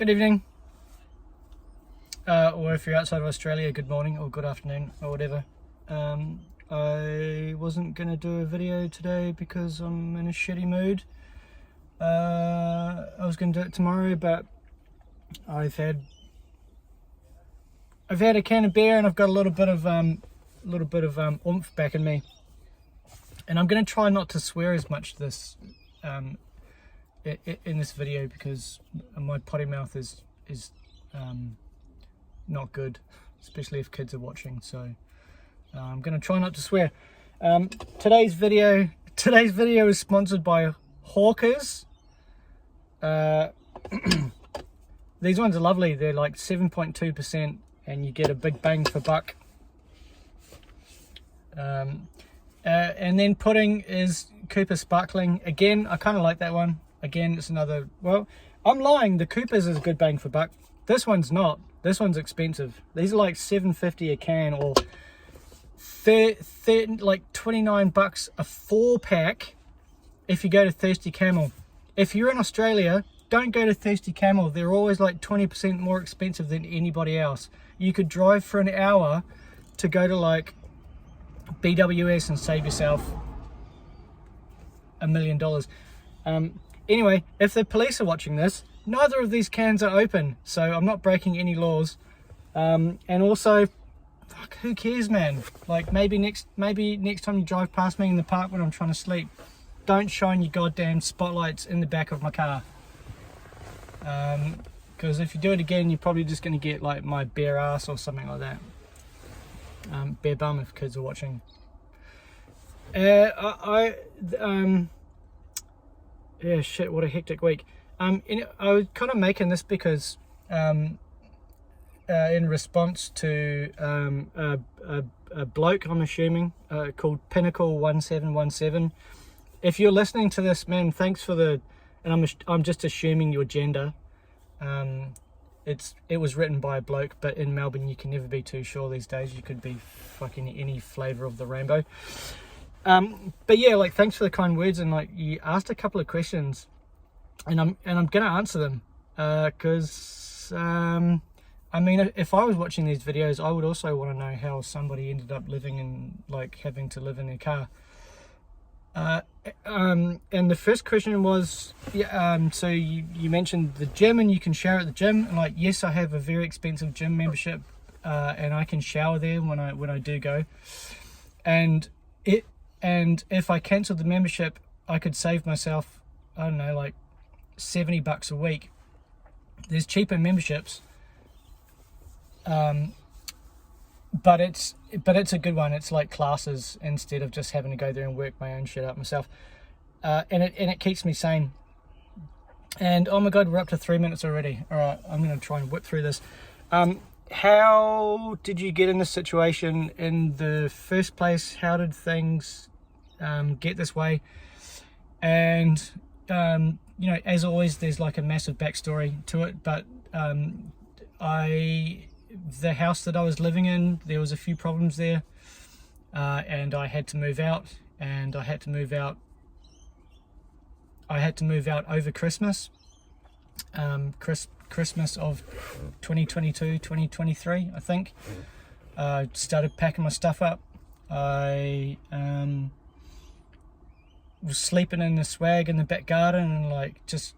Good evening, or if you're outside of Australia, good morning or good afternoon or whatever. I wasn't going to do a video today because I'm in a shitty mood. I was going to do it tomorrow, but I've had a can of beer and I've got a little bit of oomph back in me, and I'm going to try not to swear as much this in this video because my potty mouth is not good, especially if kids are watching. So I'm going to try not to swear. Today's video is sponsored by Hawkers. These ones are lovely. They're like 7.2% and you get a big bang for buck. And then pudding is Cooper Sparkling. Again, I kind of like that one. Again, it's another, well, I'm lying, the Coopers is a good bang for buck. This one's not. This one's expensive. These are like $7.50 a can, or like 29 bucks a 4-pack if you go to Thirsty Camel. If you're in Australia, don't go to Thirsty Camel. They're always like 20% more expensive than anybody else. You could drive for an hour to go to like BWS and save yourself $1 million. Anyway, if the police are watching this, neither of these cans are open, so I'm not breaking any laws. And also, fuck, who cares, man? Like maybe next time you drive past me in the park when I'm trying to sleep, don't shine your goddamn spotlights in the back of my car. Because if you do it again, you're probably just going to get like my bare ass or something like that. Bare bum if kids are watching. Yeah, shit, what a hectic week. I was kind of making this because in response to a bloke, I'm assuming, called Pinnacle 1717. If you're listening to this, man, thanks for the, and I'm just assuming your gender. It was written by a bloke, but in Melbourne you can never be too sure these days. You could be fucking any flavour of the rainbow. But yeah, like, thanks for the kind words, and like, you asked a couple of questions, and I'm gonna answer them, because I mean, if I was watching these videos, I would also want to know how somebody ended up living in, like, having to live in their car. And the first question was, so you mentioned the gym and you can shower at the gym, and like, yes, I have a very expensive gym membership, and I can shower there when I do go, and if I cancelled the membership, I could save myself, I don't know, like $70 a week. There's cheaper memberships, but it's a good one. It's like classes instead of just having to go there and work my own shit out myself, and it keeps me sane. And oh my god, we're up to 3 minutes already. All right, I'm gonna try and whip through this. How did you get in this situation in the first place? How did things get this way? And you know, as always, there's like a massive backstory to it, but the house that I was living in, there was a few problems there, and I had to move out, and I had to move out over Christmas. Christmas of 2022, 2023, I think. Started packing my stuff up. I was sleeping in the swag in the back garden, and like just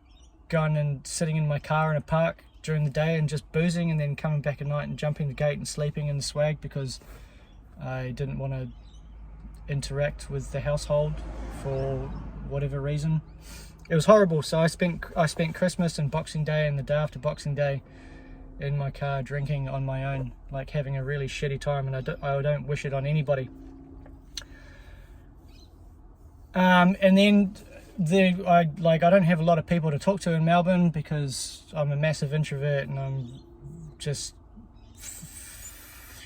going and sitting in my car in a park during the day and just boozing, and then coming back at night and jumping the gate and sleeping in the swag because I didn't want to interact with the household for whatever reason. It was horrible. So I spent Christmas and Boxing Day and the day after Boxing Day in my car drinking on my own, like having a really shitty time, and I don't wish it on anybody. And then I don't have a lot of people to talk to in Melbourne because I'm a massive introvert, and I'm just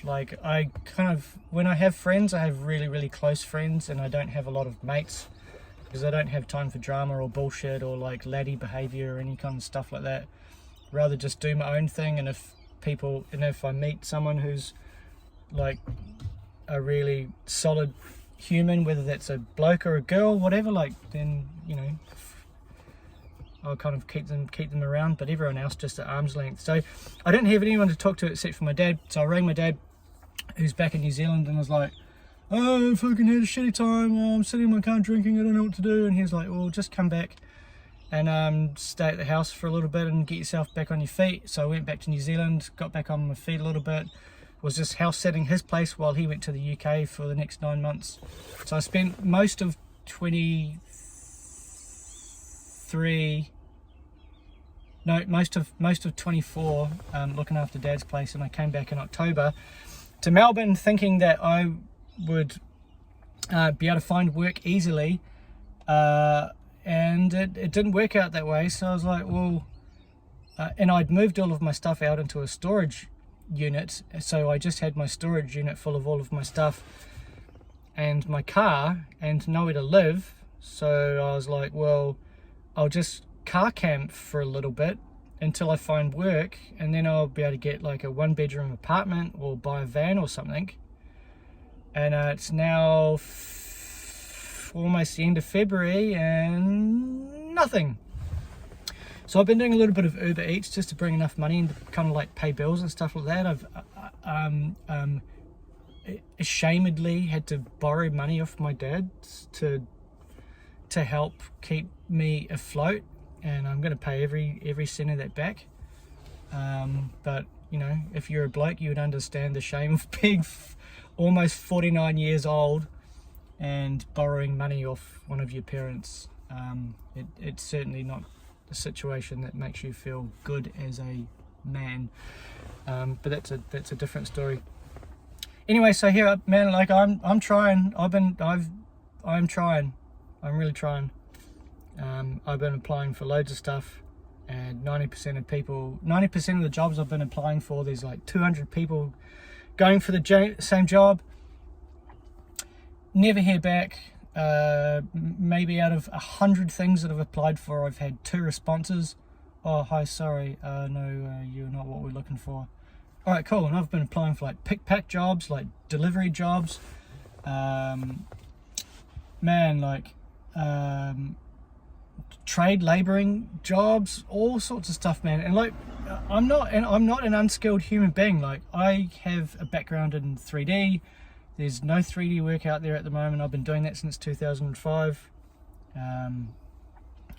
like, when I have friends, I have really, really close friends, and I don't have a lot of mates because I don't have time for drama or bullshit or like laddie behavior or any kind of stuff like that. Rather just do my own thing, and if I meet someone who's like a really solid human, whether that's a bloke or a girl, whatever, like, then, you know, I'll kind of keep them around, but everyone else just at arm's length. So I didn't have anyone to talk to except for my dad. So I rang my dad, who's back in New Zealand, and I was like, oh, I fucking had a shitty time, I'm sitting in my car drinking, I don't know what to do. And he was like, well, just come back and stay at the house for a little bit and get yourself back on your feet. So I went back to New Zealand, got back on my feet a little bit, was just house sitting his place while he went to the UK for the next 9 months. So I spent most of 24 looking after Dad's place, and I came back in October to Melbourne thinking that I would be able to find work easily, and it didn't work out that way. So I was like, well, and I'd moved all of my stuff out into a storage unit, so I just had my storage unit full of all of my stuff and my car and nowhere to live. So I was like, well, I'll just car camp for a little bit until I find work, and then I'll be able to get like a 1-bedroom apartment or buy a van or something. And it's now almost the end of February and nothing. So I've been doing a little bit of Uber Eats just to bring enough money in to kind of like pay bills and stuff like that. I've ashamedly had to borrow money off my dad to help keep me afloat, and I'm going to pay every cent of that back. But you know, if you're a bloke, you would understand the shame of being almost 49 years old and borrowing money off one of your parents. It's certainly not a situation that makes you feel good as a man, but that's a different story. Anyway, so here, man, like I'm trying. I'm trying. I'm really trying. I've been applying for loads of stuff, and 90% of the jobs I've been applying for, there's like 200 people going for the same job. Never hear back. Maybe out of 100 things that I've applied for, I've had 2 responses. Oh, hi, sorry, no, you're not what we're looking for. All right, cool. And I've been applying for like pick-pack jobs, like delivery jobs, trade laboring jobs, all sorts of stuff, man. And like, I'm not an unskilled human being. Like, I have a background in 3D. There's no 3D work out there at the moment. I've been doing that since 2005.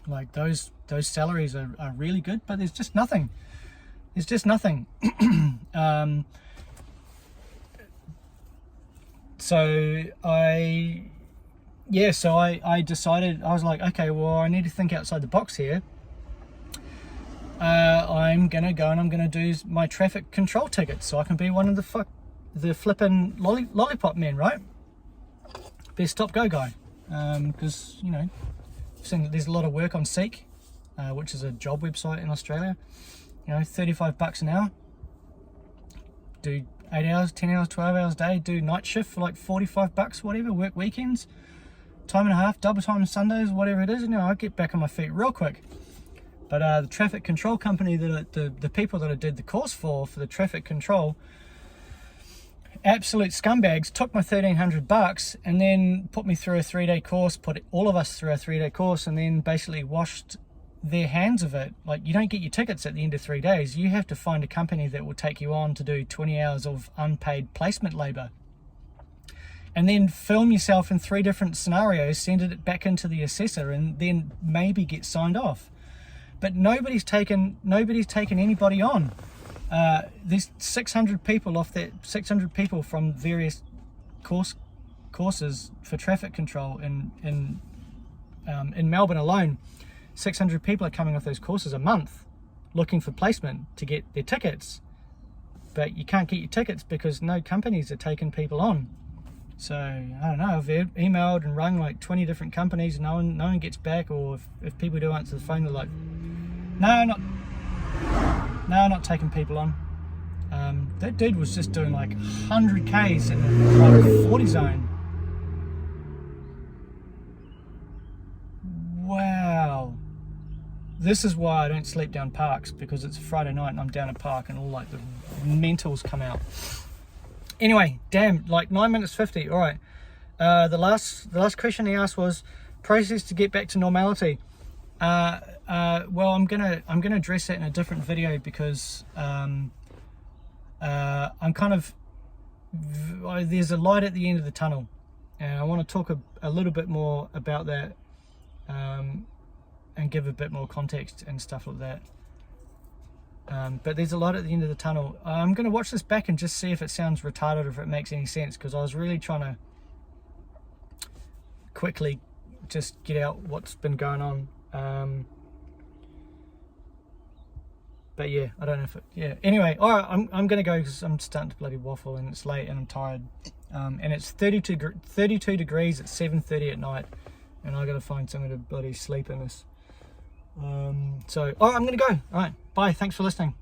Like those salaries are really good, but there's just nothing. There's just nothing. So I decided, I was like, okay, well, I need to think outside the box here. I'm gonna go and I'm gonna do my traffic control tickets so I can be one of the flippin' lollipop men, right? Best stop go guy. Because you know, I've seen that there's a lot of work on Seek, which is a job website in Australia. You know, $35 an hour. Do 8 hours, 10 hours, 12 hours a day. Do night shift for like $45, whatever. Work weekends, time and a half, double time on Sundays, whatever it is. You know, I get back on my feet real quick. But the traffic control company that the people that I did the course for the traffic control, absolute scumbags, took my $1,300 and then put me through a 3-day course, put all of us through a 3-day course, and then basically washed their hands of it. Like, you don't get your tickets at the end of 3 days. You have to find a company that will take you on to do 20 hours of unpaid placement labor, and then film yourself in 3 different scenarios, send it back into the assessor, and then maybe get signed off. But nobody's taken anybody on. There's 600 people off that, 600 people from various courses for traffic control in Melbourne alone. 600 people are coming off those courses a month looking for placement to get their tickets, but you can't get your tickets because no companies are taking people on. So I don't know, I've emailed and rung like 20 different companies, and no one gets back, or if people do answer the phone, they're like, no, not taking people on. That dude was just doing like 100 Ks in like a 40 zone. Wow. This is why I don't sleep down parks, because it's a Friday night and I'm down a park and all like the mentals come out. Anyway, damn, like 9 minutes 50. All right. The last question he asked was process to get back to normality. Well, I'm gonna address that in a different video, because I'm kind of, there's a light at the end of the tunnel, and I want to talk a little bit more about that, and give a bit more context and stuff like that. But there's a light at the end of the tunnel. I'm going to watch this back and just see if it sounds retarded or if it makes any sense, because I was really trying to quickly just get out what's been going on. But yeah, I don't know if it, yeah. Anyway, all right, I'm going to go, because I'm starting to bloody waffle and it's late and I'm tired. And it's 32 degrees at 7:30 at night, and I got to find somewhere to bloody sleep in this. So, all right, I'm going to go. All right, bye. Thanks for listening.